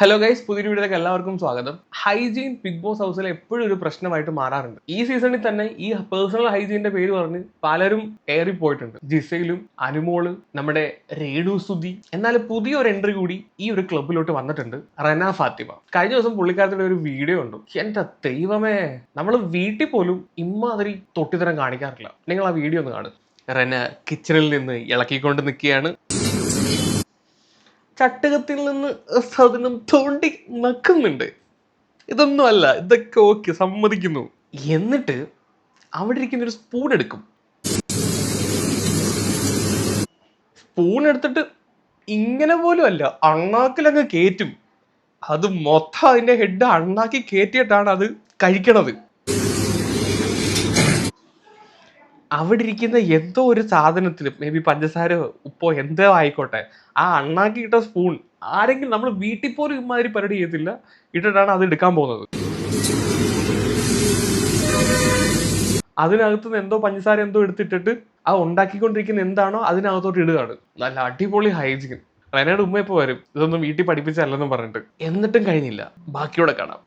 Hello guys, പുതിയൊരു വീഡിയോയിലേക്ക് എല്ലാവർക്കും സ്വാഗതം. ഹൈജീൻ ബിഗ് ബോസ് ഹൗസിൽ എപ്പോഴും ഒരു പ്രശ്നമായിട്ട് മാറാറുണ്ട്. ഈ സീസണിൽ തന്നെ ഈ പേഴ്സണൽ ഹൈജീന്റെ പേര് പറഞ്ഞ് പലരും ഏറിപ്പോയിട്ടുണ്ട്. ജിസയിലും അനുമോള്, നമ്മുടെ രേണു സുധി. എന്നാൽ പുതിയൊരു എൻട്രി കൂടി ഈ ഒരു ക്ലബിലോട്ട് വന്നിട്ടുണ്ട്, റന ഫാത്തിമ. കഴിഞ്ഞ ദിവസം പുള്ളിക്കാരത്തിന്റെ ഒരു വീഡിയോ ഉണ്ട്. എന്റെ ദൈവമേ, നമ്മൾ വീട്ടിൽ പോലും ഇമ്മാതിരി തൊട്ടിത്തരം കാണിക്കാറില്ല. നിങ്ങൾ ആ വീഡിയോ ഒന്ന് കാണും. റന കിച്ചണിൽ നിന്ന് ഇളക്കിക്കൊണ്ട് നിൽക്കുകയാണ്. ചട്ടുകത്തിൽ നിന്ന് സാധനം തോണ്ടി നക്കുന്നുണ്ട്. ഇതൊന്നും അല്ല, ഇതൊക്കെ ഓക്കെ, സമ്മതിക്കുന്നു. എന്നിട്ട് അവിടെ ഇരിക്കുന്ന ഒരു സ്പൂൺ എടുക്കും. സ്പൂൺ എടുത്തിട്ട് ഇങ്ങനെ പോലും അല്ല, അണ്ണാക്കിലങ്ങ് കയറ്റും. അത് മൊത്തം അതിന്റെ ഹെഡ് അണ്ണാക്കി കയറ്റിയിട്ടാണ് അത് കഴിക്കണത്. അവിടെ ഇരിക്കുന്ന എന്തോ ഒരു സാധനത്തിലും, മേ ബി പഞ്ചസാര, ഉപ്പോ എന്തോ ആയിക്കോട്ടെ, ആ അണ്ണാക്കി ഇട്ട സ്പൂൺ ആരെങ്കിലും നമ്മൾ വീട്ടിൽ പോലും ഇമാതിരി പരിപാടി ചെയ്യത്തില്ല, ഇട്ടിട്ടാണ് അത് എടുക്കാൻ പോകുന്നത്. അതിനകത്തുനിന്ന് എന്തോ പഞ്ചസാര എന്തോ എടുത്തിട്ടിട്ട് ആ ഉണ്ടാക്കിക്കൊണ്ടിരിക്കുന്ന എന്താണോ അതിനകത്തോട്ട് ഇടുകയാണ്. നല്ല അടിപൊളി ഹൈജീൻ. റനയുടെ ഉമ്മ ഇപ്പൊ വരും, ഇതൊന്നും വീട്ടിൽ പഠിപ്പിച്ചല്ലെന്നും പറഞ്ഞിട്ട്. എന്നിട്ടും കഴിഞ്ഞില്ല, ബാക്കിയോടെ കാണാം.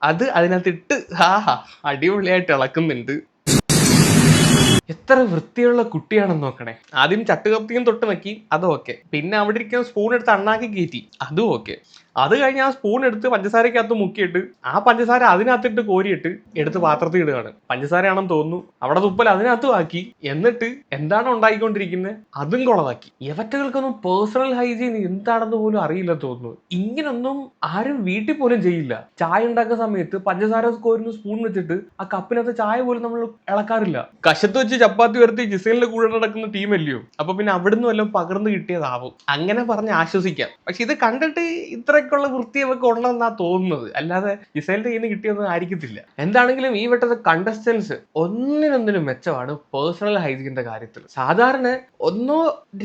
അത് അതിനകത്തിട്ട് അടിപൊളിയായിട്ട് ഇളക്കുന്നുണ്ട്. എത്ര വൃത്തിയുള്ള കുട്ടിയാണെന്ന് നോക്കണേ. ആദ്യം ചട്ടുകപ്പിയും തൊട്ട് നക്കി, അതും ഓക്കെ. പിന്നെ അവിടെ ഇരിക്കുന്ന സ്പൂൺ എടുത്ത് അണ്ണാക്കി കയറ്റി, അതും ഓക്കെ. അത് കഴിഞ്ഞ് ആ സ്പൂൺ എടുത്ത് പഞ്ചസാരക്കകത്ത് മുക്കിയിട്ട് ആ പഞ്ചസാര അതിനകത്തിട്ട് കോരിയിട്ട് എടുത്ത് പാത്രത്തിൽ ഇടുകയാണ്. പഞ്ചസാരയാണെന്ന് തോന്നുന്നു, അവിടെ തുപ്പൽ അതിനകത്തും ആക്കി. എന്നിട്ട് എന്താണ് ഉണ്ടാക്കിക്കൊണ്ടിരിക്കുന്നത് അതും കുളവാക്കി. ഇവറ്റകൾക്കൊന്നും പേഴ്സണൽ ഹൈജീൻ എന്താണെന്ന് പോലും അറിയില്ല തോന്നുന്നു. ഇങ്ങനൊന്നും ആരും വീട്ടിൽ പോലും ചെയ്യില്ല. ചായ ഉണ്ടാക്കുന്ന സമയത്ത് പഞ്ചസാര കോരുന്ന സ്പൂൺ വെച്ചിട്ട് ആ കപ്പിനകത്ത് ചായ പോലും നമ്മൾ ഇളക്കാറില്ല. കശത്ത് വെച്ച് ചപ്പാത്തി വരുത്തി ജിസേലിന്റെ കൂടെ നടക്കുന്ന ടീമല്ലയോ, അപ്പൊ പിന്നെ അവിടുന്ന് വല്ലതും പകർന്നു കിട്ടിയതാവും. അങ്ങനെ പറഞ്ഞ് ആശ്വസിക്കാം. പക്ഷെ ഇത് കണ്ടിട്ട് ഇത്രയ്ക്കുള്ള വൃത്തിയൊക്കെ ഉള്ളതെന്നാ തോന്നുന്നത്, അല്ലാതെ ജിസേലിന്റെ കയ്യിൽ നിന്ന് കിട്ടിയൊന്നും ആയിരിക്കത്തില്ല. എന്താണെങ്കിലും ഈ വട്ടത്തെ കണ്ടസ്റ്റൻസ് ഒന്നിനൊന്നിനും മെച്ചമാണ് പേഴ്സണൽ ഹൈജീന്റെ കാര്യത്തിൽ. സാധാരണ ഒന്നോ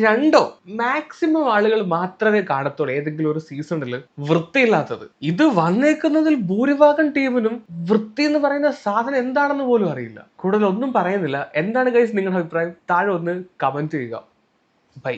രണ്ടോ മാക്സിമം ആളുകൾ മാത്രമേ കാണത്തുള്ളൂ ഏതെങ്കിലും ഒരു സീസണിൽ വൃത്തിയില്ലാത്തത്. ഇത് വന്നേക്കുന്നതിൽ ഭൂരിഭാഗം ടീമിനും വൃത്തി എന്ന് പറയുന്ന സാധനം എന്താണെന്ന് പോലും അറിയില്ല. കൂടുതൽ ഒന്നും പറയുന്നില്ല. എന്താണ് ഗൈസ് നിങ്ങളുടെ അഭിപ്രായം? താഴെ ഒന്ന് കമന്റ് ചെയ്യുക. ബൈ.